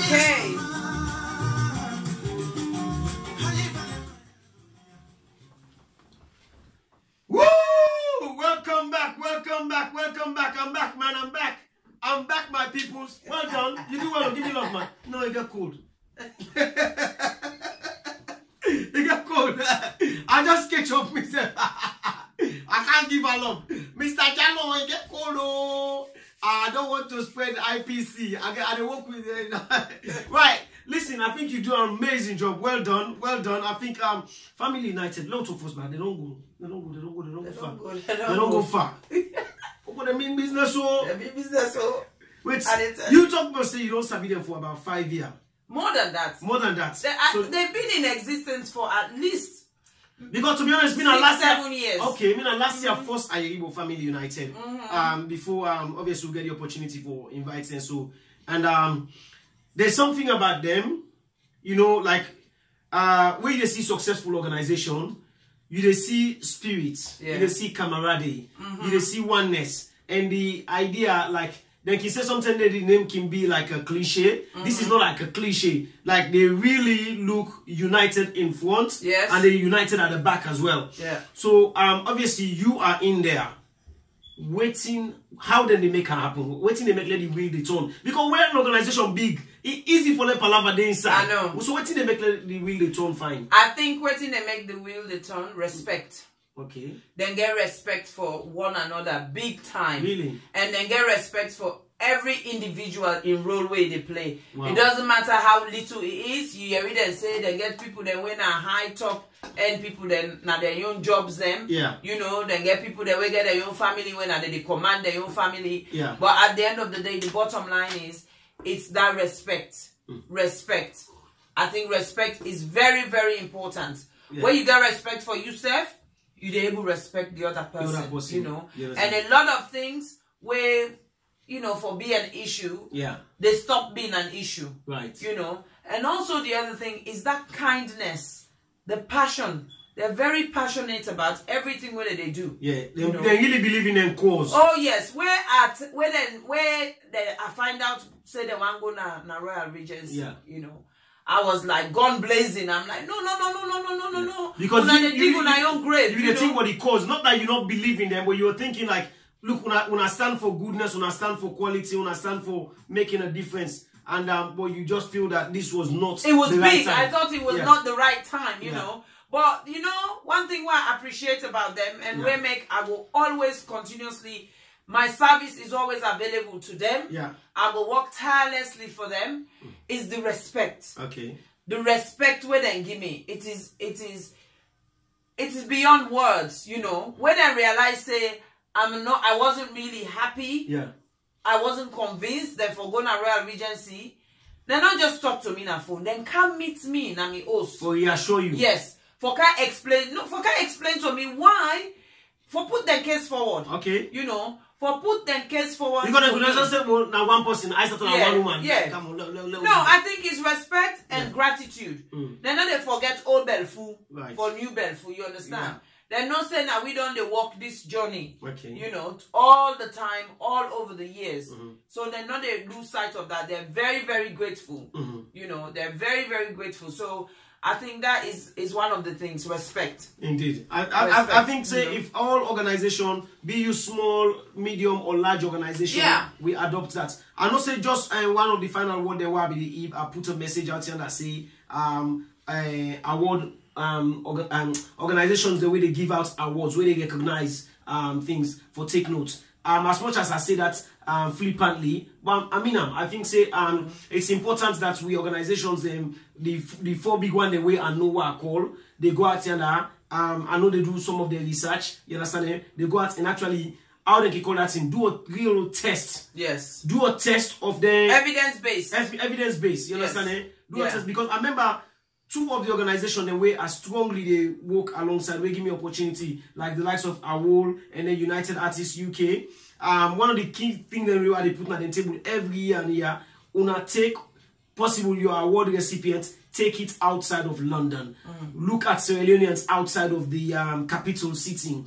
Okay. Woo! Welcome back, welcome back, welcome back. I'm back, man. I'm back. I'm back, my peoples. Well done. You do well. Give me love, man. No, you got cold. You got cold. I just catch up myself. I can't give her love. Mr. Jallo, you get cold. Oh. I don't want to spread IPC. I work with right. Listen, I think you do an amazing job. Well done, well done. I think Family United, lots of us, man, they don't go far. They don't go far. What they mean business so? They mean business so. Wait, you talk about say you don't serve them for about 5 years. More than that. More than that. They've been in existence for at least. Because to be honest, it's been 7 years. Okay, last year first Ayeribo Family United. Before obviously we get the opportunity for inviting so and there's something about them, you know, like where you see successful organization, you see spirit, you see camaraderie, you see oneness, and the idea like. Then he said something that the name can be like a cliche. This is not like a cliche. Like they really look united in front, and they're united at the back as well. Yeah. So obviously you are in there, waiting. How then they make it happen? Waiting they make let the wheel they turn. Because when an organization big, it's easy for them palava they inside. I know. So waiting they make let the wheel they turn fine. I think waiting they make the wheel they turn respect. Okay. Then get respect for one another big time. Really? And then get respect for every individual in role where they play. Wow. It doesn't matter how little it is. You hear them say they get people that win a high top and people then now their own jobs them. Yeah. You know, then get people that will get their own family when they command their own family. Yeah. But at the end of the day, the bottom line is it's that respect. Respect. I think respect is very, very important. Yeah. When you get respect for yourself, you're able to respect the other person, you know. And a lot of things where, you know, for being an issue, they stop being an issue. Right. You know. And also the other thing is that kindness, the passion. They're very passionate about everything where they do. Yeah. They really believe in their cause. Oh yes. Where I find out say they want to go na Royal Regency, you know. I was like gun blazing. I'm like, no. Because you on your own grave. You think what the cause. Not that you don't believe in them, but you're thinking like, look, when I stand for goodness, when I stand for quality, when I stand for making a difference, and but you just feel that this was not. It was the big. Right time. I thought it was not the right time, you know. But you know, one thing what I appreciate about them and we make, I will always continuously. My service is always available to them. Yeah. I will work tirelessly for them. Is the respect. Okay. The respect where they give me. It is beyond words, you know. When I realize say I wasn't really happy. Yeah. I wasn't convinced that for going to Royal Regency, they not just talk to me on phone. Then come meet me in my host. For he assure you. Yes. For can explain to me why for put their case forward. Okay. You know. For put them case forward. Because they just say, well, now one person, I start on one woman. Yeah. Come on, no, I think it's respect and gratitude. Then they forget old Belfu for new Belfu, you understand? They're not saying that we don't walk this journey, you know, all the time, all over the years. So they're not they lose sight of that. They're very, very grateful. You know, they're very, very grateful. So I think that is one of the things, respect. Indeed. I think, say, if all organization, be you small, medium, or large organization, we adopt that. I not say just one of the final word there will be I put a message out here that say award organizations the way they give out awards, where they recognize things for take note. As much as I say that flippantly, but I think say it's important that we organizations the four big one the way I know what I call, they go out and I know they do some of their research, you understand? They go out and actually how they can call that in do a real test. Yes. Do a test of the evidence based. Evidence based, you understand? Do a test because I remember two of the organizations the way as strongly they work alongside, we give me opportunity, like the likes of AWOL and then United Artists UK. One of the key things that they put on the table every year and year, una take possible your award recipient, take it outside of London. Look at Sierra Leoneans outside of the capital city.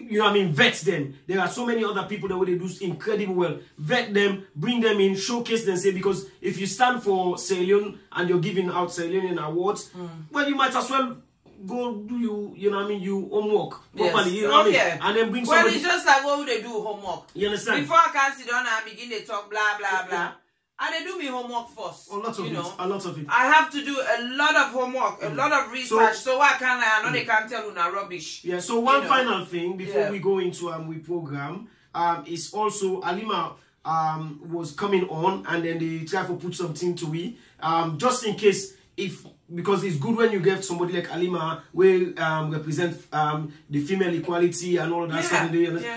you know what I mean, vet them. There are so many other people that way they do incredible well. Vet them, bring them in, showcase them, say, because if you stand for Sierra Leone and you're giving out Sierra Leonean awards, well, you might as well go do you know what I mean, you homework properly, you know what I mean? And then bring somebody. Well, it's just like what would they do homework? You understand? Before I can sit down and begin to talk blah blah blah. And they do me homework first. A lot of it. A lot of it. I have to do a lot of homework, a lot of research, so I know they can't tell you now rubbish. Yeah, so one final thing before we go into we program, is also Alima was coming on and then they try to put something to we. Just in case because it's good when you get somebody like Alima will represent the female equality and all of that stuff,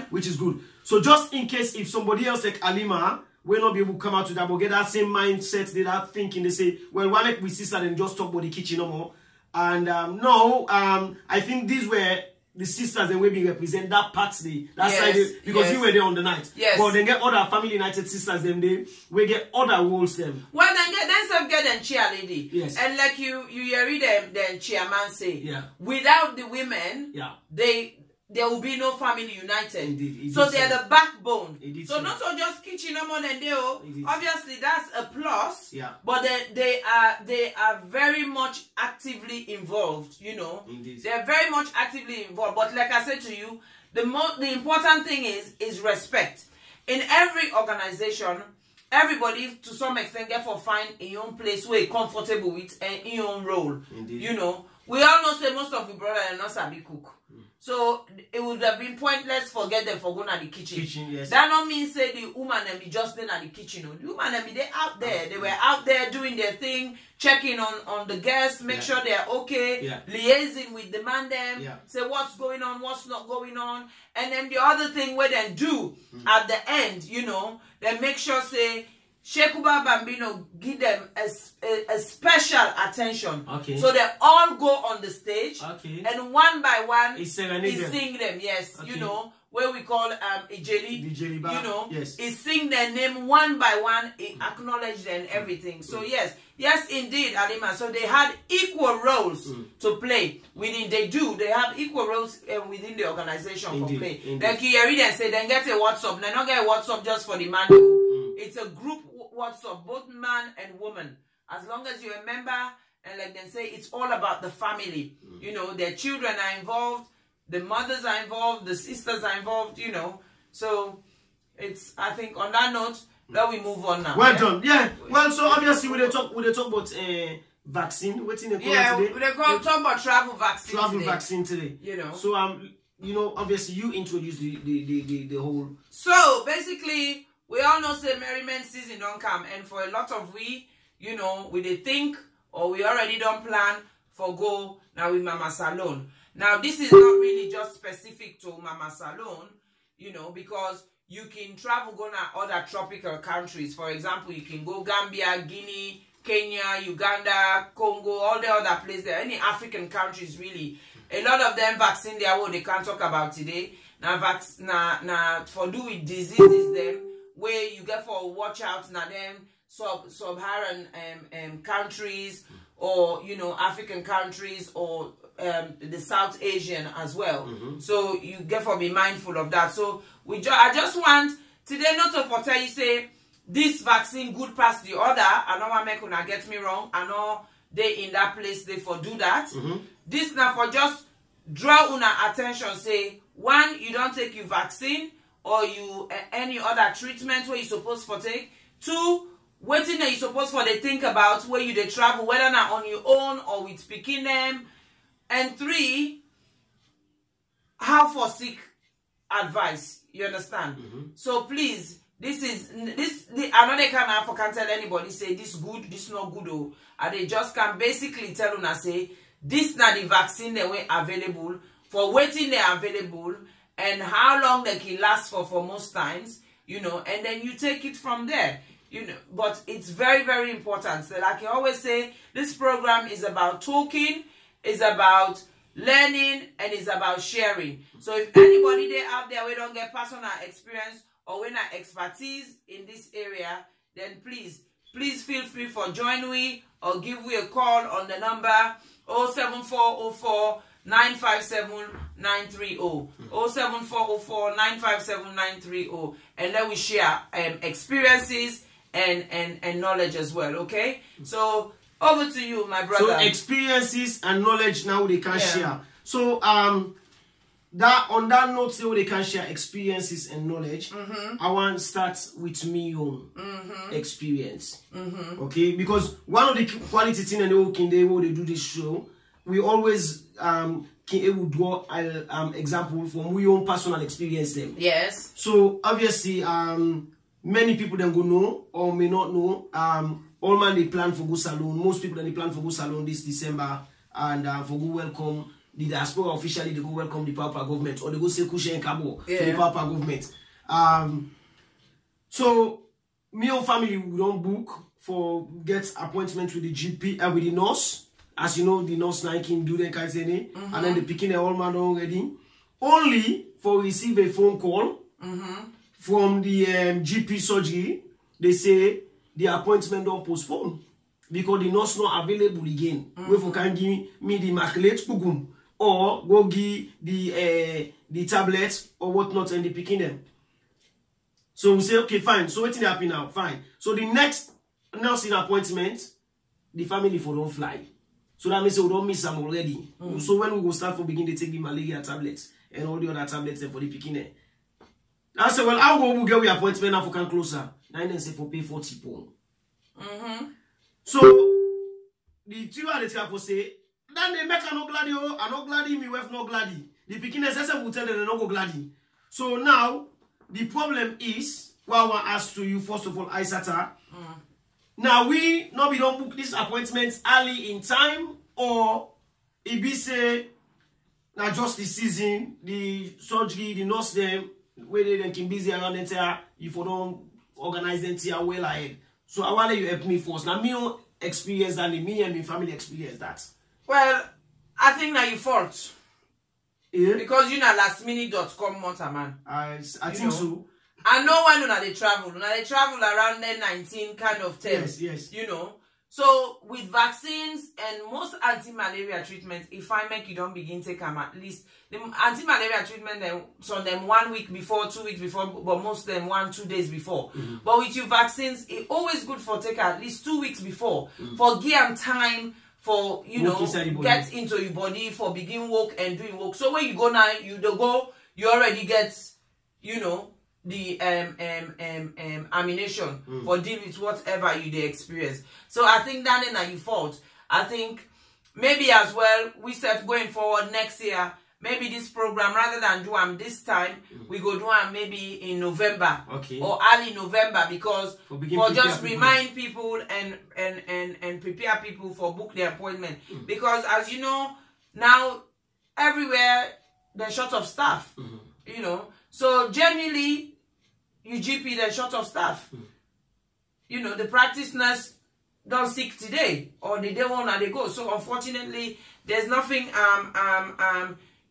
which is good. So just in case if somebody else like Alima will not be able to come out to that, but get that same mindset, that thinking, they say, well, why make we sister and just talk about the kitchen no more? And no, I think these were the sisters that will be represent that part that side, because you were there on the night. Yes. But then get other Family United sisters them they we get other roles them. Well, then get them cheerleader. Yes. And like you hear them chairman say, without the women, there will be no Family United. Indeed. So they're the backbone. So not so just kitchen no more than they. Obviously that's a plus. Yeah. But they are very much actively involved. You know. Indeed. They're very much actively involved. But like I said to you, the important thing is respect. In every organization, everybody to some extent get for find in your own place where you're comfortable with and in your own role. Indeed. You know. We all know say most of the brothers are not sabi cook. So it would have been pointless for get them for going to the kitchen. Yes. That don't mean say the woman and be just then at the kitchen. The woman and be they out there. They were out there doing their thing, checking on the guests, make sure they're okay, liaising with the man them, say what's going on, what's not going on. And then the other thing where they do at the end, you know, they make sure say Shekuba Bambino give them a special attention. Okay. So they all go on the stage. Okay. And one by one he sing them. Yes. Okay. You know, where we call Ijeli. You know, yes. He sing their name one by one, he acknowledge them and everything. So yes indeed, Alima. So they had equal roles to play within. They have equal roles within the organization for play. Indeed. Like you read and say, then get a WhatsApp. They not get a WhatsApp just for the man. It's a group WhatsApp, both man and woman. As long as you're a member, and like they say, it's all about the family. You know, their children are involved, the mothers are involved, the sisters are involved, you know. So it's, I think on that note, let we move on now. Well done. Yeah. Well, so obviously we talk about vaccine. What's in the today? We talk about travel vaccine. Vaccine today. You know. So you know, obviously you introduced the whole. So basically, we all know say merriment season don't come, and for a lot of we, you know, we they think or we already don't plan for go now with Mama Salon. Now this is not really just specific to Mama Salon, you know, because you can travel go to other tropical countries. For example, you can go Gambia, Guinea, Kenya, Uganda, Congo, all the other places there, any African countries really. A lot of them vaccine their own they can't talk about today. Now for do with diseases them where you get for watch out now them sub-Saharan countries, or you know, African countries, or the South Asian as well. So you get for be mindful of that. So I just want today not to foretell you say this vaccine good past the other. I don't want to make una get me wrong. I know they in that place they for do that. This now for just draw una attention. Say one, you don't take your vaccine or you any other treatment where you supposed for take. Two, waiting that you supposed for they think about where you they travel, whether not on your own or with picking them. And three, how for seek advice. You understand? So please, I know they can't tell anybody say this good, this not good, or they just can basically tell una say this not the vaccine they were available for, waiting they available, and how long they can last for most times, you know, and then you take it from there, you know. But it's very, very important. So like I always say, this program is about talking, is about learning, and is about sharing. So if anybody there out there we don't get personal experience or we not expertise in this area, then please feel free for join we or give we a call on the number 07404 957-930. 07404-957-930. And then we share experiences and knowledge as well, okay? So over to you, my brother. So experiences and knowledge now they can share. So that on that note, so they can share experiences and knowledge. I want to start with me own experience. Okay, because one of the quality thing and they do this show, we always able draw example from we own personal experience them. Yes. So obviously many people then go know or may not know. All man they plan for go salon. Most people they plan for go salon this December and for go welcome the diaspora officially. They go welcome the Papa government or they go say Kushe and Kabo to the Papa government. So me and family we don't book for get appointment with the GP and with the nurse. As you know, the nurse now can do the kind of thing, and then the picking all man already. Only for receive a phone call from the GP surgery, they say the appointment don't postpone because the nurse not available again. We can give me the immaculate pugum or go give the tablets or whatnot and the picking them. So we say okay, fine. So what's happening now? Fine. So the next nursing appointment, the family for don't fly. So that means we don't miss them already. So when we go start for begin, they take the malaria tablets and all the other tablets for the picking. I say, well, I'll go get the appointment now for can closer. Now they say for pay 40 pounds. So the two are the for say, then they make a no gladdy, I no gladdy, me wife no gladdy. The picking will tell them they no go gladdy. So now the problem is, what I want to ask to you first of all, Isatta. Now we don't book these appointments early in time, or it be say now just the season, the surgery, the nurse them where they can busy around the entire if you don't organize them till well ahead. So I want you help me first. Now me don't experience that, me and my family experience that. Well, I think now you fault. Yeah. Because you know lastminute.com man. I think so. I know when they travel. Now they travel around the 19 kind of terms. Yes. You know. So with vaccines and most anti-malaria treatments, if I make you don't begin take them at least the anti-malaria treatment some them 1 week before, 2 weeks before, but most of them 1-2 days before. But with your vaccines, it's always good for take at least 2 weeks before for give them time for you know get into your body for begin work and doing work. So when you go now, you already get the ammunition for deal with whatever you experience. So I think that is not your fault. I think maybe as well we said going forward next year, maybe this program rather than do them this time, we go do them maybe in November or early November because for just remind people and prepare people for book their appointment. Because as you know, now everywhere they're short of staff. You know. So generally you GP they're short of staff. You know, the practice nurse don't sick today or the day one and they go. So unfortunately there's nothing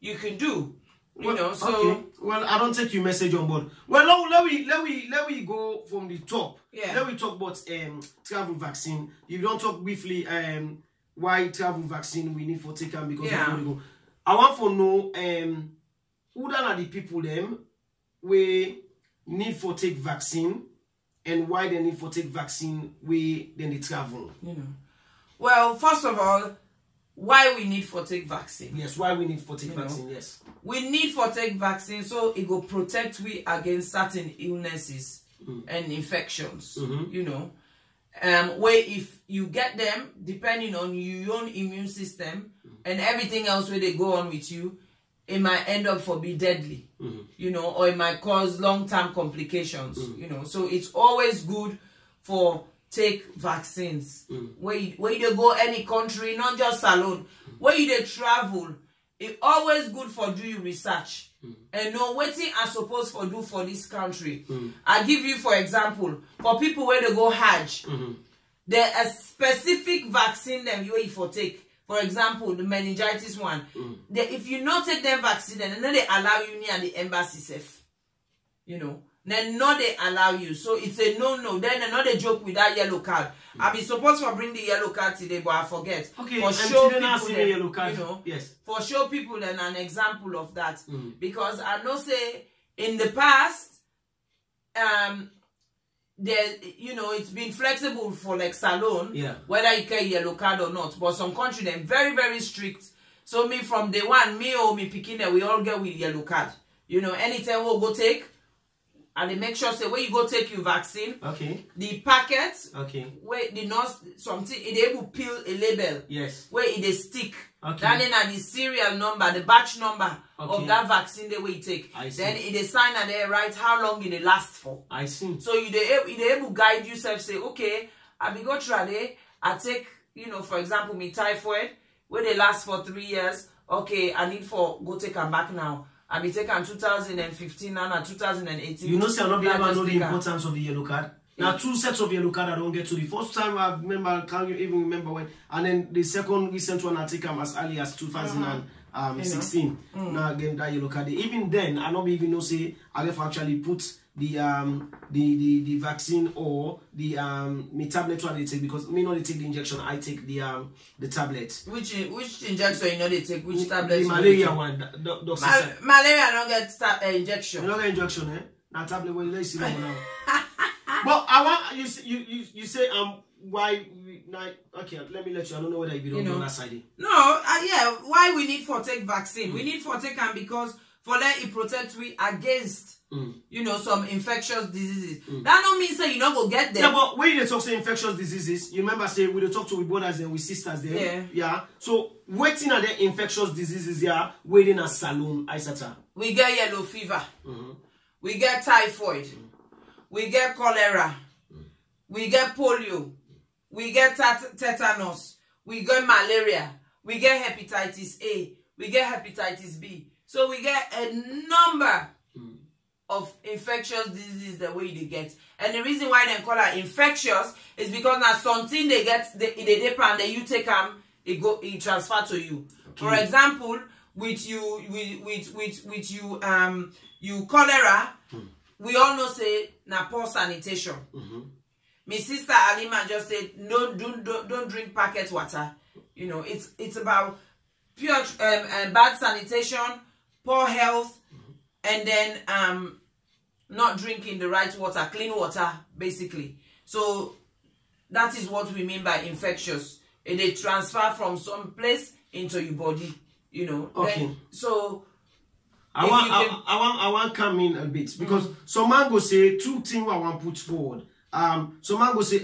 you can do. You know, so well, I don't take your message on board. Well, let we go from the top. Yeah. Let we talk about travel vaccine. You don't talk briefly why travel vaccine we need for take them because before we go. I want to know who are the people them we need for take vaccine and why they need for take vaccine we then they travel. You know. Well, first of all, why we need for take vaccine? Yes, why we need for take vaccine? Yes, we need for take vaccine so it will protect we against certain illnesses and infections. You know, where if you get them, depending on your own immune system and everything else where they go on with you, it might end up for be deadly. You know, or it might cause long-term complications. You know, so it's always good for take vaccines. Where you go any country, not just salon, where you they travel, it's always good for do your research and know what thing are supposed to do for this country. I give you for example, for people where they go Hajj, there are specific vaccine them you for take. For example, the meningitis one. If you not take them vaccine, then they allow you near the embassy safe. You know. then no they allow you. So it's a no. Then another joke with that yellow card. I be supposed to bring the yellow card today, but I forget. Okay, for show people then, yellow card. You know, yes. For show people then an example of that. Because I know say in the past, there, you know, it's been flexible for like salon, whether you get yellow card or not. But some country they're very, very strict. So me from day one, me or me picking we all get with yellow card. You know, anytime we'll go take, and they make sure say where you go take your vaccine. Okay. The packet. Okay. Where the nurse something it able peel a label. Yes. Where it is stick. Okay. Then the serial number, the batch number of that vaccine the way you take. I see. Then it is sign and they write how long it last for. I see. So you they able guide yourself say, okay, I be go try I take, you know, for example, me typhoid, where they last for 3 years. Okay, I need for go take them back now. I be taken 2015 and 2018. You know, say I not be able to know the importance of the yellow card. Now, 2 sets of yellow card I don't get to. The first time I remember, I can't even remember when. And then the second recent one I take them as early as 2016. Now again that yellow card. Even then, I not even know say I have actually put the vaccine or the me tablet one they take, because me not they take the injection, I take the tablet. Which injection you know they take? Which tablet? The malaria one. Malaria don't get injection. You don't get injection, eh? Now tablet well let's see now. But I want you say why okay, let me let you. I don't know whether you don't know that side. No, yeah, why we need for take vaccine? We need for take them because for that it protects we against you know, some infectious diseases. That don't mean say you not go get them. Yeah, but when you talk say infectious diseases, you remember say we talk to with brothers and with sisters there. Yeah. So waiting at the infectious diseases here, waiting at saloon, Isatta. We get yellow fever. We get typhoid. We get cholera. We get polio. We get tetanus. We get malaria. We get hepatitis A. We get hepatitis B. So we get a number of infectious diseases the way they get. And the reason why they call it infectious is because now something they get, they depend, then you take them, it transfer to you. Okay. For example, with you cholera, we all know say na poor sanitation. My sister Alima just said no, don't drink packet water. You know, it's about pure bad sanitation, poor health, and then not drinking the right water, clean water, basically. So that is what we mean by infectious. They transfer from some place into your body, you know. Okay. Then, so I want come in a bit because some man go say 2 things I want put forward. Some man go say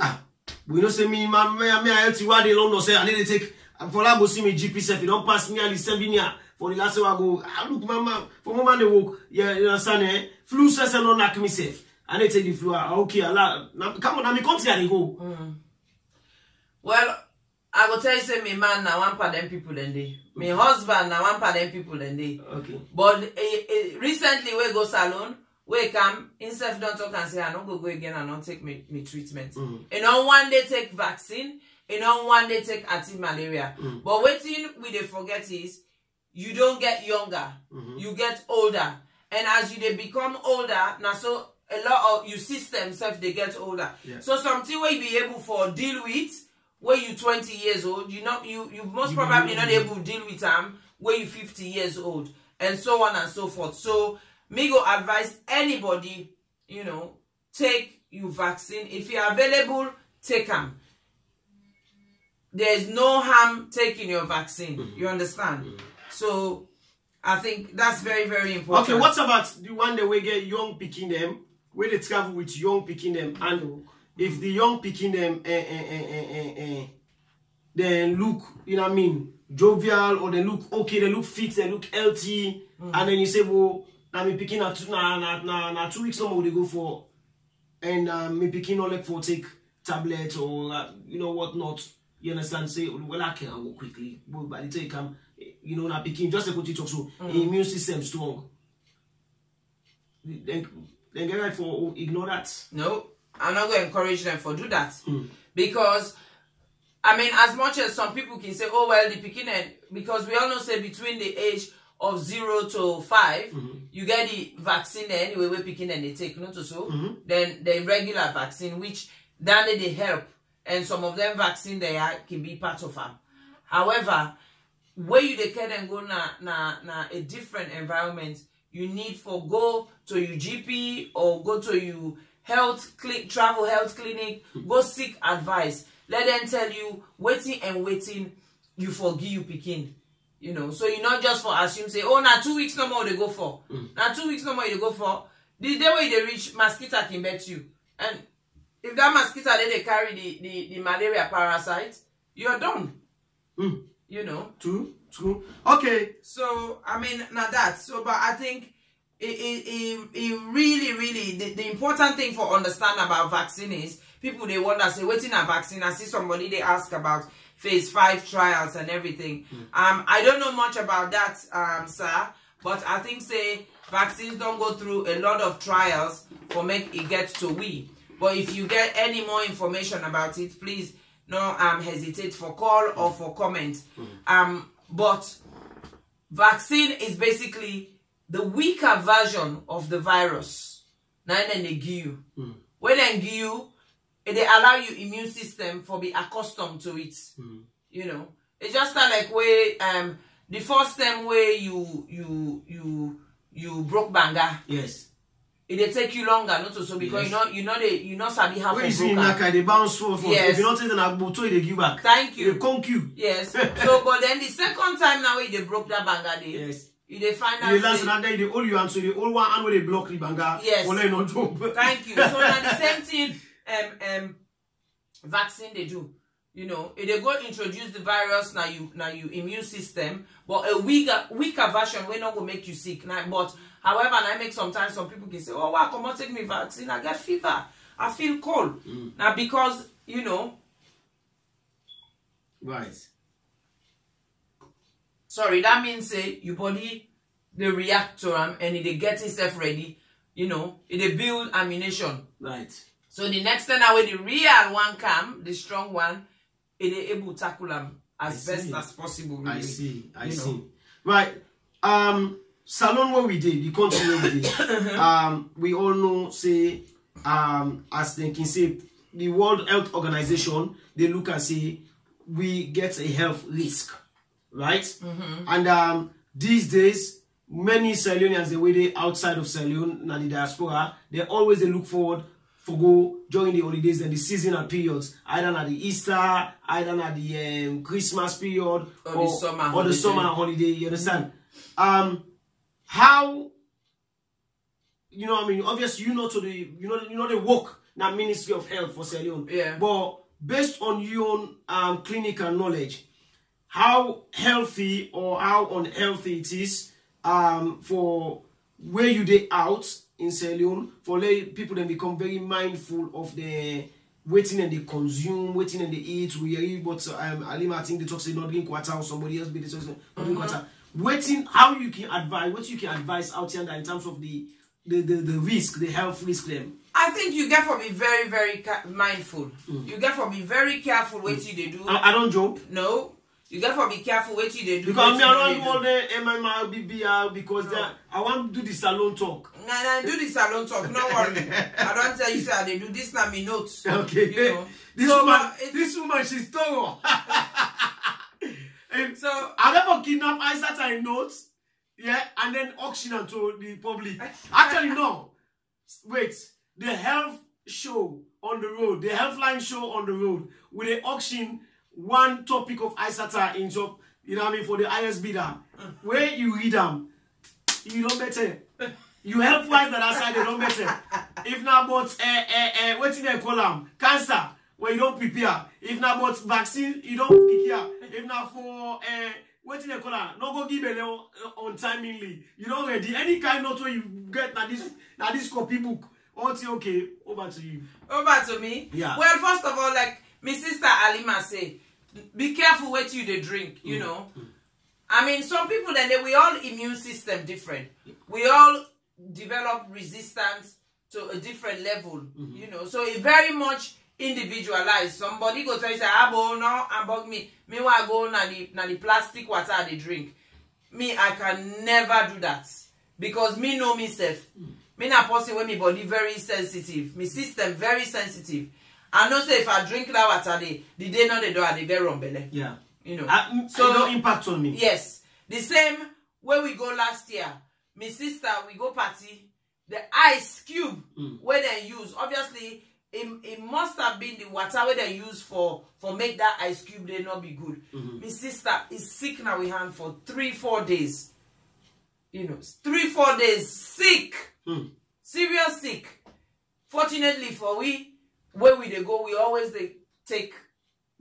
we don't say me I healthy what they don't know say I need to take for that go see me GP self. You don't pass me at the 7 year. For the last time I go, look, mama, for mama they walk, yeah, you understand, eh? Flu says I don't knock myself. And they take the flu, okay, Allah, come on, now me come here they go. Well, I will tell you, say, my man now one part them people then they. My husband now one part them people then they. Okay. But recently we go salon, we come, instead don't talk and say, I don't go again and don't take me treatment. And on one day take vaccine, and on one day take anti-malaria. But waiting we they forget is, you don't get younger, you get older. And as you they become older, now so a lot of your system self they get older. Yeah. So something where you be able for deal with where you 20 years old, you most probably not able to deal with them where you 50 years old, and so on and so forth. So me go advise anybody, you know, take your vaccine. If you're available, take them. There's no harm taking your vaccine. You understand? So, I think that's very, very important. Okay, what about the one that we get young picking them, where they travel with young picking them, and if the young picking them, then look, you know what I mean, jovial, or they look okay, they look fit, they look healthy, and then you say, well, now me picking at 2 weeks no more they go for, and me picking all like for take tablet or you know what not. You understand? Say, well, I can go quickly, but by the time you come, you know, now picking just like what you talk so immune system strong. Then get right for ignore that. No, I'm not going to encourage them for do that because I mean, as much as some people can say, oh well, the picking, because we all know say between the age of 0 to 5, you get the vaccine there anyway, we're picking and they take, not so. Then the regular vaccine, which then they help. And some of them vaccine they can be part of them. However, where you they can go na a different environment, you need for go to your GP or go to your travel health clinic, go seek advice. Let them tell you waiting, you forgive you picking. You know, so you not just for assume say, oh, now 2 weeks no more they go for. Now 2 weeks no more they go for. The day where they reach, mosquito can bet you. And if that mosquito they carry the malaria parasite, you're done. You know. True. Okay. So I mean now that. So but I think it really the important thing for understand about vaccine is people they wonder say waiting a vaccine. I see somebody they ask about phase 5 trials and everything. I don't know much about that, sir, but I think say vaccines don't go through a lot of trials for make it get to we. But if you get any more information about it, please don't hesitate for call or for comment. But vaccine is basically the weaker version of the virus. Now then they give you. When they give you, they allow your immune system for be accustomed to it. You know, it's just like way the first time where you broke banga. Yes. It take you longer, not so because you know sabi how to broke. Like they bounce for. Yes. If you not taking a boto, they give back. Thank you. They conk you. Yes. So, but then the second time now they broke that banga day. Yes. They find out. The last and then the old you answer the old one and where they block the banga. Yes. No job. Thank you. So now the same thing. Vaccine they do. You know, if they go introduce the virus now you immune system, but a weaker version will not go make you sick. Now, but however, I make sometimes some people can say, oh wow, come on, take me vaccine, I get fever, I feel cold. Now because you know, right. Sorry, that means say your body they react to them and they get itself ready. You know, they build ammunition. Right. So the next time now when the real one come, the strong one, it is able to tackle them as best as possible. Really. I see. Right. Salon where we did, the country where we did. We all know, say, as they can say, the World Health Organization, they look and say, we get a health risk. Right? And these days, many Sierra Leoneans, the way they outside of Sierra Leone, and the diaspora, they always they look forward for go during the holidays and the seasonal periods, either at the Easter, either at the Christmas period, or the summer holiday. You understand? How, you know what I mean? Obviously, you know the work that Ministry of Health for Sierra Leone. Yeah. But based on your own clinical knowledge, how healthy or how unhealthy it is for where you dey out in Sierra Leone, for people then become very mindful of the waiting and they consume, waiting and they eat. We hear but Alima, I think they talk say not drink water or somebody else be they talk say not drink water. Waiting, how you can advise, what you can advise out here in terms of the risk, the health risk them. I think you get to be very, very mindful. You get to be very careful what you do. I don't joke. No. You got to be careful what you do. Because me around all the MMR, BBR, because I want to do the salon talk. Nah, do the salon talk. No worry. I don't tell you say they do this now. Me notes. Okay. You know? This woman, she's thorough. So I never kidnap Isatta in notes, yeah, and then auction them to the public. Actually, no. Wait, the health show on the road, the healthline show on the road, with the auction. One topic of Isatta in job, you know what I mean, for the highest bidder. Where you read them, you don't better. You help fight that outside, they don't better. If not about what in they call them? Cancer, where you don't prepare. If not about vaccine, you don't prepare. If not for what in they call them? No go give it on timingly. You don't ready. Any kind of way you get now this copy book. Okay, over to you. Over to me? Yeah. Well, first of all, like my sister Alima say, be careful what you drink, you know. I mean, some people then we all immune system different. We all develop resistance to a different level, you know. So it very much individualized. Somebody go tell you say, "Ah, no, I bug me. Me want go na the plastic water they drink." me, I can never do that. Because me know myself. Me na person when my body very sensitive. My system very sensitive. I know say if I drink that water, the day not the door, they get wrong belly. Yeah. You know. So no impact on me. Yes. The same way we go last year. My sister, we go party. The ice cube where they use, obviously, it must have been the water where they use for make that ice cube they not be good. My sister is sick now with hand for 3-4 days. You know, 3-4 days sick. Serious sick. Fortunately for we, where we they go, we always they take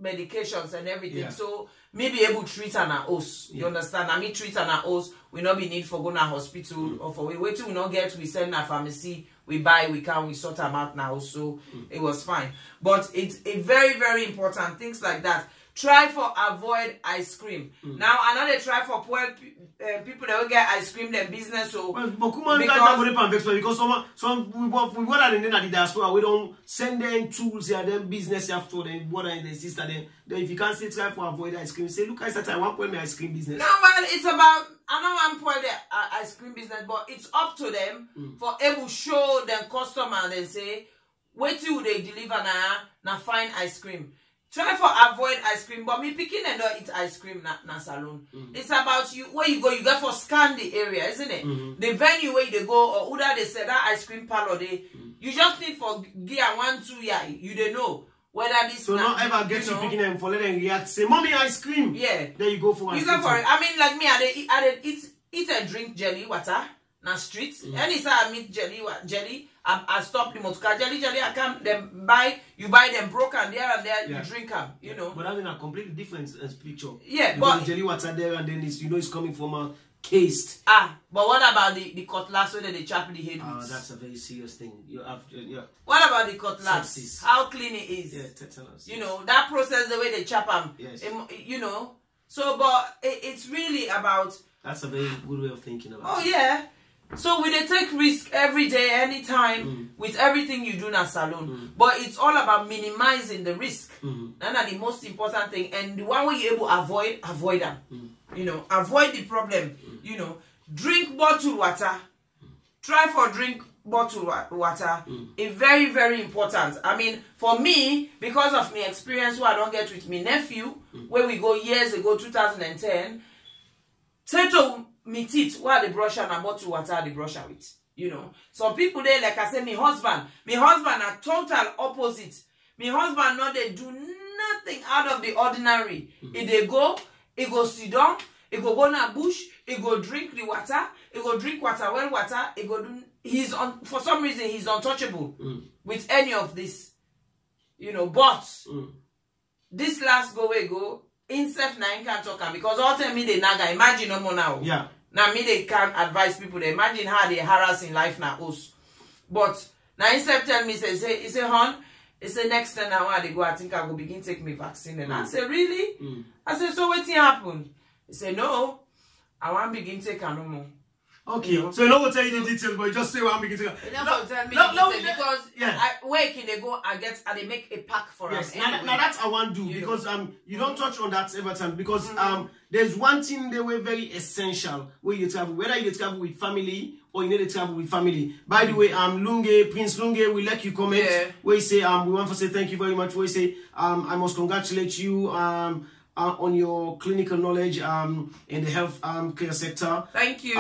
medications and everything. Yeah. So me be able to treat an house. You understand? I mean treat an house. We not be need for go to hospital or for we wait till we not get, we send a pharmacy, we buy, we can, we sort them out now. So it was fine. But it's a very, very important things like that. Try for avoid ice cream. Now another try for poor people that will get ice cream their business. So because some we what are in the diaspora, we don't send them tools here, them business after them, what are in the sister then if you can't say try for avoid ice cream, say look, I said I want my ice cream business. No, well, it's about I don't want to the ice cream business, but it's up to them for able show them customer and they say wait till they deliver now fine ice cream. Try for avoid ice cream, but me picking and not eat ice cream na salon. It's about you where you go. You go for scan the area, isn't it? The venue where they go or either they say that ice cream parlor they. You just need for gear 1-2 yeah. You don't know whether this. So not ever get you picking them for letting them react. Say, mommy ice cream. Yeah. There you go for. You go for it. I mean, like me, I eat and drink jelly water na street. Anytime I meet jelly. I stop the motor jelly. I come them buy. You buy them broken there and there. You drink them. You know. But I mean a completely different picture. Yeah, but the jelly water there and then it's it's coming from a cased. But what about the cutlass where they chop the head with? That's a very serious thing. You have What about the cutlass? Sepsis. How clean it is? Yeah, tetanus. You know that process the way they chop them. Yes. You know. So, but it's really about. That's a very good way of thinking about. Oh yeah. So we they take risk every day, anytime, with everything you do in a salon. But it's all about minimizing the risk. That's the most important thing. And the one way you're able to avoid them. You know, avoid the problem. You know, drink bottled water. Try for drink bottled water. It's very, very important. I mean, for me, because of my experience, what I don't get with my nephew, where we go years ago, 2010, Teto me teeth while they brush and bottle water they brush with. You know. Some people there, like I said, my husband are total opposite. My husband not they do nothing out of the ordinary. If they go, he go sit down, he go na bush, he go drink the water, he go drink water, he go do for some reason he's untouchable with any of this. You know, but this last go himself now can't talk because all tell me they naga. Imagine no more now. Yeah. Now me they can't advise people. They imagine how they harass in life now us. But now himself tell me he say hon, he say next time now when they go, I think I will begin take me vaccine. And I say really? I say so what happen? He say no, I want begin take no more. Okay, you know? So you know what tell you the details, but just say what I'm beginning to. You don't tell me because where can they go? They make a pack for us. Anyway. Now that's I want to do because you don't touch on that every time because there's one thing they were very essential where you travel, whether you travel with family or you need to travel with family. By the way, Prince Lunge, we let you comment. Where you say we want to say thank you very much. Where you say I must congratulate you on your clinical knowledge in the health care sector. Thank you.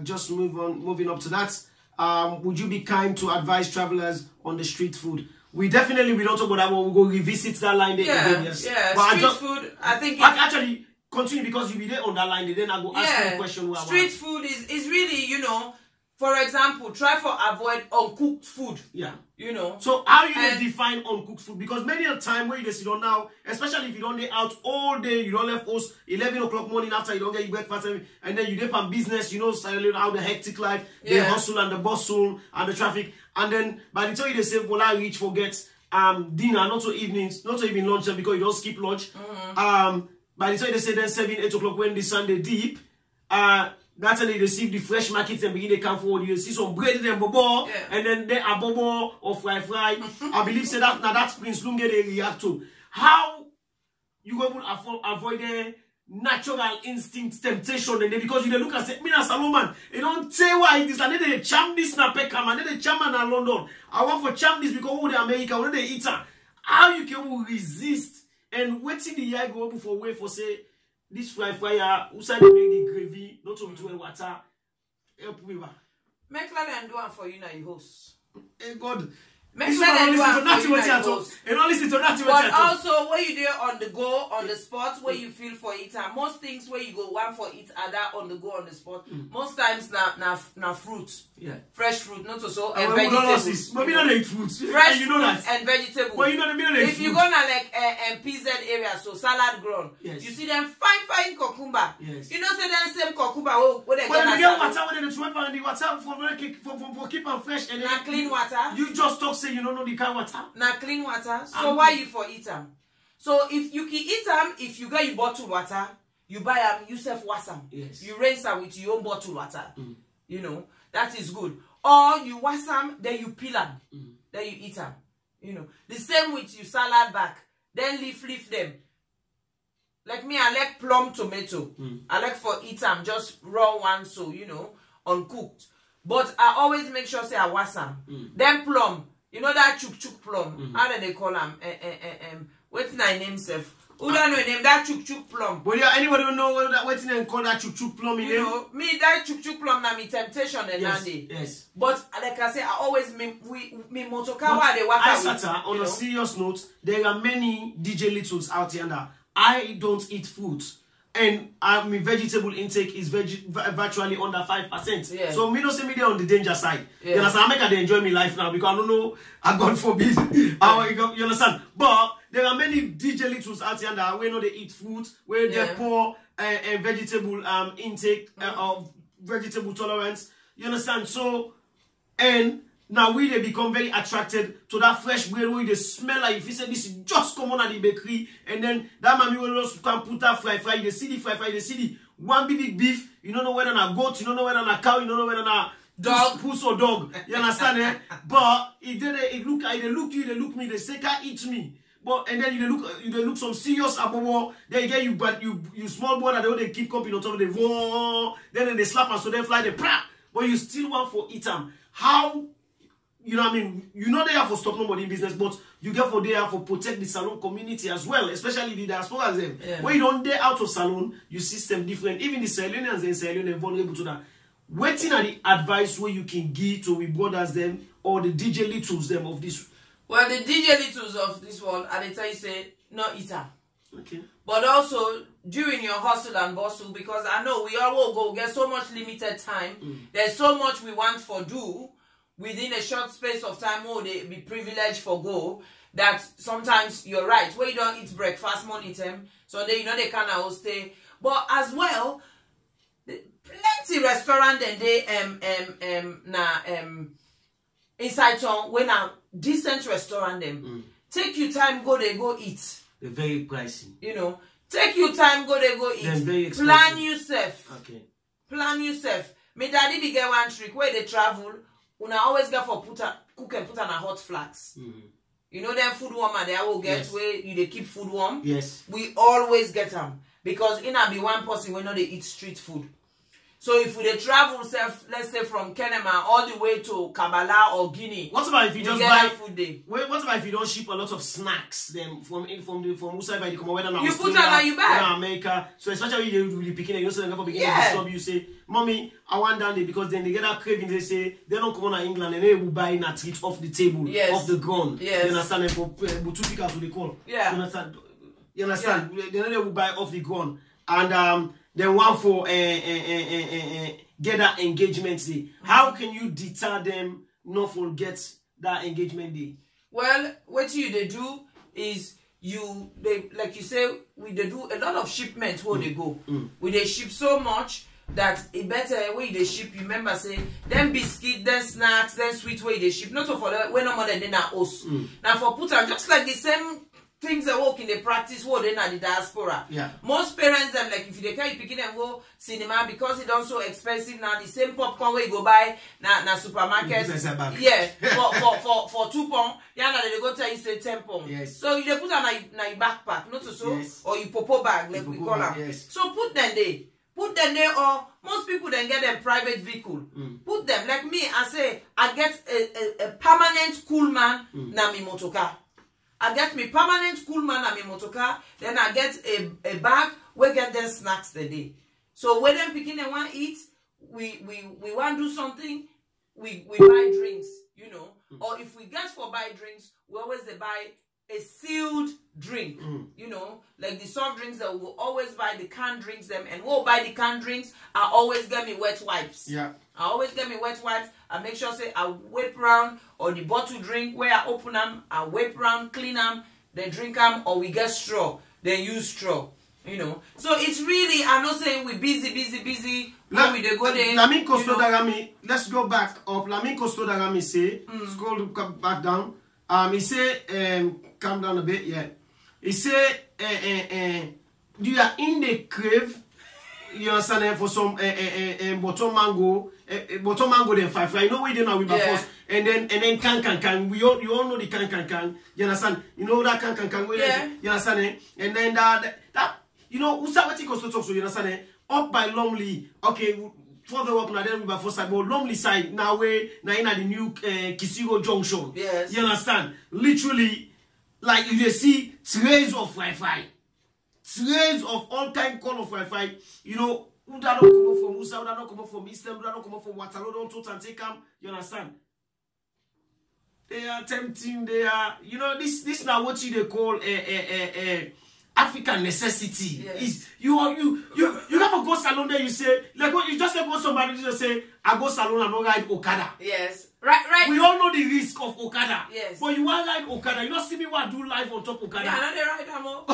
Just moving up to that. Would you be kind to advise travelers on the street food? We don't talk about that one. We'll go revisit that line there again. Yes. Yeah, but street food, I think actually continue because you'll be there on that line. Then I'll go ask you a question. Street food is really, you know, for example, try for avoid uncooked food. Yeah. You know. So how you define uncooked food? Because many a time where you sit on now, especially if you don't get out all day, you don't left us 11 o'clock morning after you don't get your breakfast, and then you dip on business, you know, how the hectic life, the hustle and the bustle and the traffic, and then by the time they say, well, I reach forget dinner, not so evenings, not so even lunch, because you don't skip lunch. By the time they say then 7, 8 o'clock when the Sunday deep, that's when they receive the fresh markets and begin to come forward. You see some bread and bobo, and then they are bobo or fry. I believe say that now that's Prince Lunge they react to. How you going to avoid natural instinct, temptation, and then because you look and say, me na Salomon, you don't say why it is, and then they champ this na Peckham, and then they champ na London. I want for champ this because all the America, all the eat. How you can resist and waiting the year go for way for say this fry fire, who said they make the gravy, not to do water. Help me back. Make like and do it for you now, you host. Hey God. Make sure they do it for you now, and don't listen to that. But also, when you do on the go, on the spot, where you feel for it, and most things where you go one for it, other on the go, on the spot. Most times na fruit, fresh fruit, not also and vegetables. But we don't eat fruits. Fresh you know fruit that. and vegetables. But you know the if you go na like PZ area, so salad ground, you see them fine cucumber. Yes. You know say them same cucumber where they get water when they swipe and the water for keep them fresh and na clean water. You just talk say you don't know the kind water. Na clean water. So why you for eat them? So if you can eat them, if you get your bottled water, you buy them, you self wash them. Yes. You rinse them with your own bottled water. You know, that is good. Or you wash them, then you peel them. Then you eat them. You know. The same with your salad back. Then leaf them. Like me, I like plum tomato. I like for eat them, just raw one, so you know, uncooked. But I always make sure say I wash them. Then plum. You know that chuk plum? How do they call them? What's my name, self? Who don't know name that chuk plum? But yeah, anybody don't know that what's name call that chuk plum? You know, me that chuk plum na me temptation and yes. But like I say, I always me motokawa they work Isatta, on a serious note, there are many DJ Littles out here that I don't eat food. And my vegetable intake is virtually under 5%. So me don't say me there on the danger side. You understand? I make her enjoy my life now because I don't know, God forbid, you understand? But there are many DJ Littles out here that we know they eat food, where they poor vegetable intake of vegetable tolerance. You understand? So, and now they become very attracted to that fresh bread where they smell like if you say this is just common at the bakery, and then that mommy will also can put that fry, they see the fry, they see the one big beef, you don't know whether a goat, you don't know whether a cow, you don't know whether a dog, puss or dog. You understand? But if they look you, they look me, they say can't eat me. But and then you look some serious above, then you get you small boy that they keep company on top of the then they slap and so they fly the pra. But you still want for eat them. How? You know what I mean? You know they have for stop nobody in business, but you get for there for protect the salon community as well, especially the diaspora as them. When you don't dare out of salon, you system different. Even the Sierra and Sierra Leone are vulnerable to that. Waiting at the advice where you can give to we brothers them or the DJ Littles them of this. Well, the DJ Littles of this world, and they tell you say not eater. Okay. But also during your hustle and bustle, because I know we all will go get so much limited time. There's so much we want for do. Within a short space of time, they be privileged for go, that sometimes you're right, where you don't eat breakfast, money them, so they, you know, they kind of stay. But as well, plenty restaurant and they inside town when a decent restaurant them take you time go eat. They're very pricey. You know, take you time go eat. They're very expensive. Plan yourself. Okay. Plan yourself. Me daddy be get one trick where they travel. Una always get for cook and put on a hot flask. You know them food warmer they will get where they keep food warm. Yes. We always get them because in a be one person we know they eat street food. So if we travel, let's say from Kenema all the way to Kabbalah or Guinea. What about if you just buy food day? What about if you don't ship a lot of snacks then from outside by the come whether you put on and you buy America. So especially you really picking you know so they never begin to stop you say, Mommy, I want down there because then they get that craving, they say they don't come on to England and they will buy a treat off the table, off the ground. Yes. You understand? For two pickers they call. Yeah. You understand? They will buy off the ground. And then one for get that engagement day. How can you deter them not forget that engagement day? Well, what they do is they like you say they do a lot of shipments where they go. They ship so much that it better way they ship. You remember say then biscuit, then snacks, then sweet way they ship. Not for when no more than us. Now for put on just like the same things they work in the practice what they in the diaspora. Yeah. Most parents them like if they can't picking them go cinema because it's also expensive now. The same popcorn where you go buy na supermarket. Yeah. for £2, yeah, they go tell you say £10. Yes. So you put on your backpack, not so, yes. Or you popo bag like we call them. Yes. So put them there. Put them there, or most people then get a private vehicle. Put them like me. I say I get a permanent cool man na mi motoka. I get me permanent cool man na mi motoka. Then I get a bag where get them snacks the day. So when them picking they want eat, we want to do something. We buy drinks, you know. Or if we get for buy drinks, we always they buy a sealed drink, you know, like the soft drinks that we'll always buy the canned drinks them, and we'll buy the canned drinks. I always get me wet wipes. Yeah. I always get me wet wipes. I make sure say I wipe around, or the bottle drink where I open them, I wipe around, clean them, then drink them, or we get straw, then use straw, you know. So it's really, I'm not saying we busy. When we they go there. Lamin Costo Dagami, let's go back up. Lamin Costo Dagami say, scroll back down. He say, calm down a bit, yeah. He say, you are in the crave, you understand, for some bottom mango then 5. I know we didn't know we first, and then can. You all know the can. You understand? You know that can. You understand? And then that you know, who's that? What he goes to talk so you understand? Up by Longley, okay. Further up now, then we first side, but Longley side now we now in the new Kisigo Junction. Yes. You understand? Literally, like you see trays of Wi-Fi, trays of all kind call of Wi-Fi. You know, who that don't come from Musa, who that don't come from Eastern, who that don't come from Waterloo, don't total and take them. You understand? They are tempting. They are, you know, this now what they call African necessity. Yes. Is you never go salon there, you say like what you just go somebody just say I go salon and not ride Okada. Yes. Right. We all know the risk of Okada. Yes. But you want ride Okada. You don't see me want to do live on top Okada. Yeah, I know they ride them all. I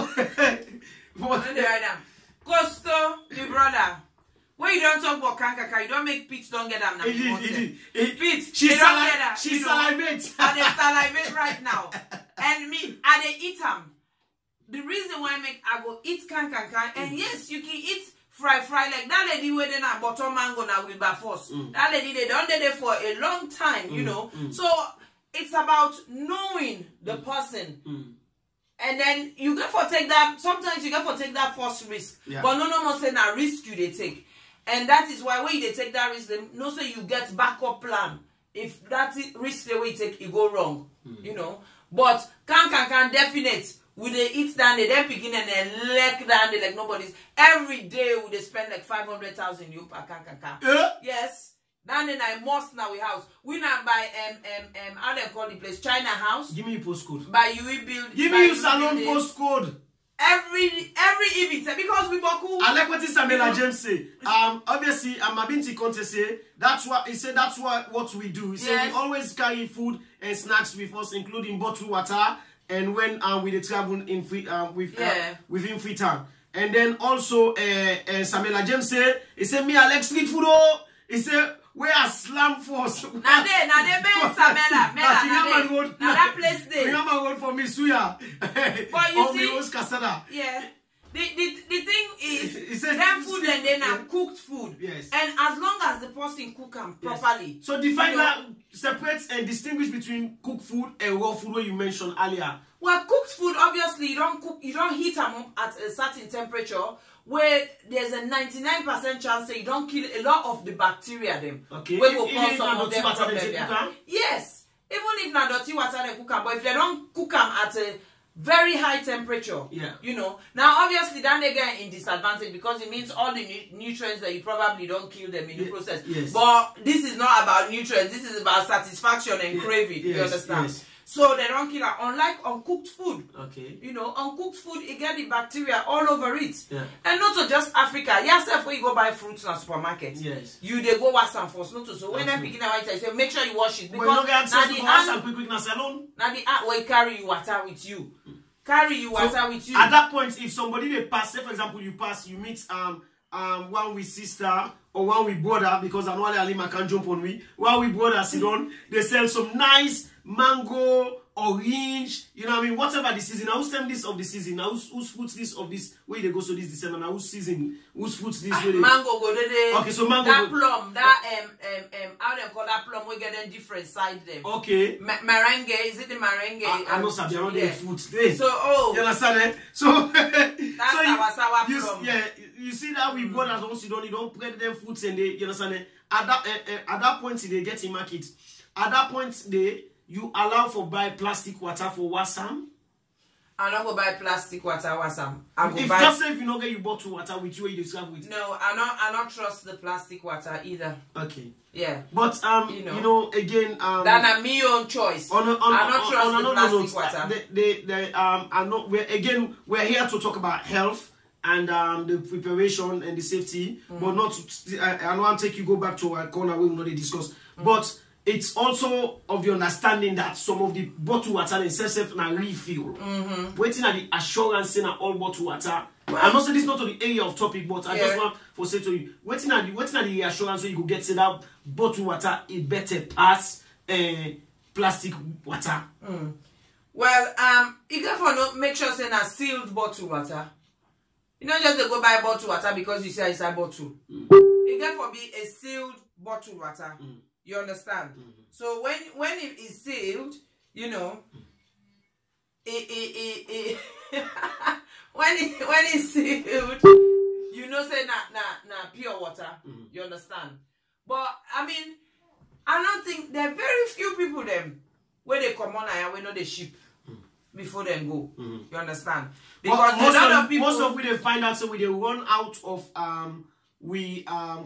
know they ride them. Costo, the brother. When you don't talk about Kankaka, you don't make Pete don't get them now. Pete, she don't get that. She salivate. And they salivate right now. And me, and they eat them. The reason why I go eat can, and yes, you can eat fry like that lady where they na bottom mango na with by force. That lady they done there for a long time, you know. So it's about knowing the person, and then you get for take that. Sometimes you get for take that first risk, but no more say na risk you they take, and that is why when they take that risk, they no say you get backup plan if that risk the way you take it go wrong, you know. But can definite. We they eat down they then picking and then lick down they like nobody's. Every day we they spend like 500,000 you per can. Yes. Then I must now we house. We now buy how they call the place? China House. Give me your postcode. By UE build. Give me your salon postcode. Every evening because we boku. I like what Isabella James say. Obviously Mabinti Conte say that's what he said. That's what we do. He said we always carry food and snacks with us, including bottled water. And when we travel in within free time, and then also Samuel James say he said me I like street food. Oh, he said where are slam force? Now they make Samela. Now that place there. Remember road for me suya. But you see, yeah. The thing is, them food and then cooked food. Yes. And as long as the person cook them properly. So define that, separate and distinguish between cooked food and raw food where you mentioned earlier. Well, cooked food, obviously, you don't heat them up at a certain temperature where there's a 99% chance that you don't kill a lot of the bacteria them. Okay. Where will cause some of them problems. Yes. Even if not dirty water they cook them, but if they don't cook them at a very high temperature, you know. Now, obviously, then they get in disadvantage because it means all the nutrients that you probably don't kill them in the process. Yes. But this is not about nutrients. This is about satisfaction and craving. You understand? Yes. So they don't kill it. Unlike uncooked food. Okay. You know, uncooked food, you get the bacteria all over it. Yeah. And not to just Africa. Yourself, when you go buy fruits in a supermarket, yes, you they go wash them first. Not to so when they're picking a white, I say make sure you wash it. Because now the will carry you water with you. Carry you water with you. At that point, if somebody they pass, say for example, you meet one with sister or one with brother, because I know Alima can jump on me. One with brother sit on, they sell some nice mango orange, you know what I mean, whatever the season. Now who's time this of the season? Now who's fruits this of this where they go so this December? Now who's season? Who's fruits this way? Mango go there. Okay, so mango. That plum, that how they call that plum? We get them different side them. Okay. Merengue, is it the merengue? I know some around the fruits. So you understand it? So that's so sour plum. Yeah, you see that we bought as once you don't spread them fruits and they, you understand it? At that point they get in market. At that point you allow for buy plastic water for Wasam. I don't go buy plastic water, Wasam. I go buy. Just say if you don't get your bottle water with you, you describe with. No, I don't trust the plastic water either. Okay. Yeah. But you know again that's my own choice. I don't trust the plastic water. I know we're here to talk about health and the preparation and the safety, but not. I know I'll take you go back to a corner where we know they discuss, but. It's also of the understanding that some of the bottled water is self and refill. Waiting at the assurance in all bottled water. I'm not saying this is not to the area of topic, but I just want to say to you, waiting at the assurance so you could get set up bottled water is better pass plastic water. Well, you got to make sure saying a sealed bottled water. You don't just go buy bottled water because you say it's a bottle. You got to be a sealed bottled water. You understand? So when it is sealed, you know, when it's sealed, you know, say na pure water. You understand? But I mean, I don't think there are very few people them where they come on and we know they ship before they go. You understand? Because most of we they find out so we they run out of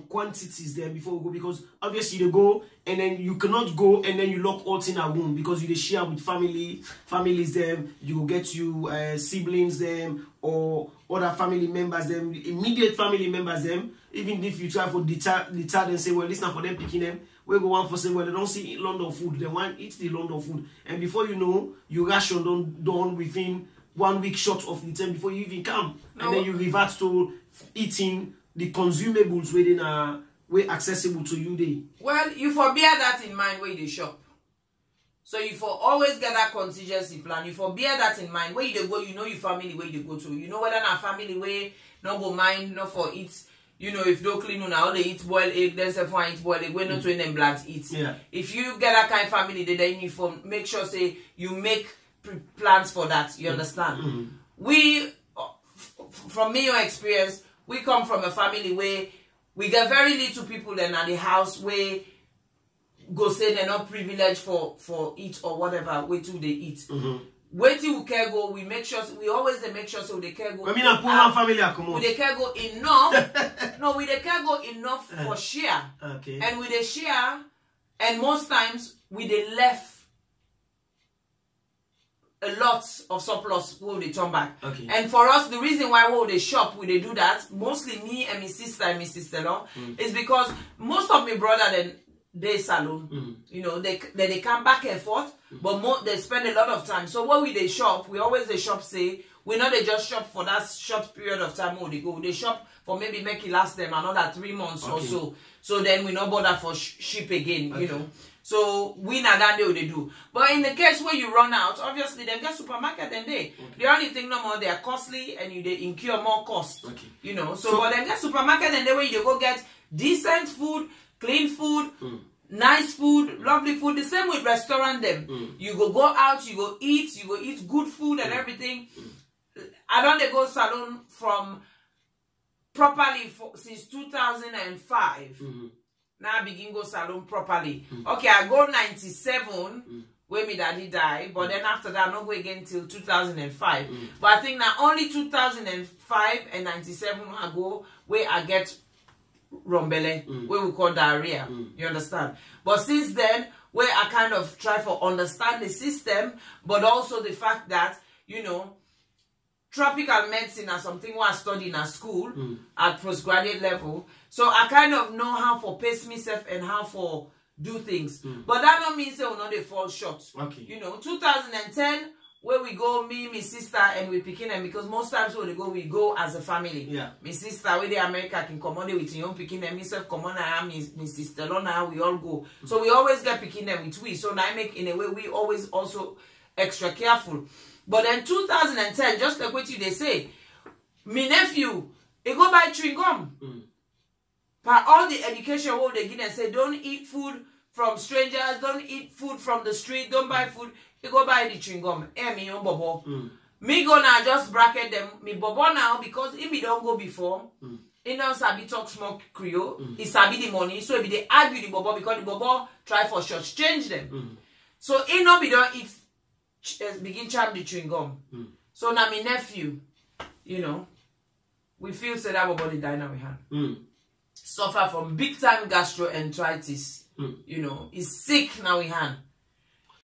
quantities then before we go, because obviously they go and then you cannot go and then you lock all in a room because you they share with families them, you will get you siblings them or other family members them, immediate family members them. Even if you try for deter and say, well, listen for them picking them, we go one for say, well, they don't see London food, they want eat the London food, and before you know, you ration done within 1 week short of the time before you even come, and then you revert to eating the consumables within way accessible to you there. Well, you for bear that in mind where you shop. So you for always get that contingency plan. You for bear that in mind where you go, you know your family where you go to. You know whether na family way no go mind, not for eat. You know if don't clean now they eat boiled egg, then say for eat boiled egg, when not to them blood eat. Yeah. If you get that kind of family, then you for make sure say you make plans for that. You understand? We from me your experience. We come from a family where we get very little people then at the house where go say they're not privileged for eat or whatever, wait till they eat. Wait till we care go, we make sure, we always make sure so they care go. I mean, a poor family are they care go enough. No, we they care go enough for share. Okay. And we they share, and most times we they left a lot of surplus will they turn back. Okay. And for us, the reason why we they shop, we they do that, mostly me and my sister-in-law, is because most of my brother then they salon. You know, they come back and forth, but they spend a lot of time. So when we they shop, we always they shop say, we know they just shop for that short period of time where they go. They shop for maybe make it last them another 3 months or so. So then we no bother for ship again, you know. So we not that they do. But in the case where you run out, obviously they get supermarket and they. The only thing no more they are costly and they incur more cost. You know. So but they get supermarket and they where you go get decent food, clean food, nice food, lovely food. The same with restaurant them. You go out, you go eat good food and everything. I don't they go salon from properly since 2005. Now I begin go salon properly. Okay, I go 97 when my daddy died, but then after that I don't go again till 2005. But I think now only 2005 and 97 I go where I get rumbele, where we call diarrhea. You understand? But since then, where I kind of try to understand the system, but also the fact that, you know, tropical medicine is something I study in school at postgraduate level. So I kind of know how to pace myself and how to do things. But that don't mean say we not they fall short. You know, 2010, where we go, me, my sister, and we picking them, because most times when we go as a family. My sister, where the America can come on with your own picking them, myself come on, I am my sister, now we all go. So we always get picking them with we. So now I make in a way we always also extra careful. But then 2010, just like what they say, my nephew, he go buy chewing gum. But all the education what they give and say, don't eat food from strangers, don't eat food from the street, don't buy food. He go buy the chewing gum. Me own bobo. Me go now just bracket them. Me bobo now because if me don't go before, he don't sabi talk small Creole. He sabi the money, so if they argue the bobo because the bobo try for short change them. So he no be don't eat. Begin charm the chewing gum. So now my nephew, you know, we feel say that body die now we hand. Suffer from big time gastroenteritis. You know, he's sick now we hand.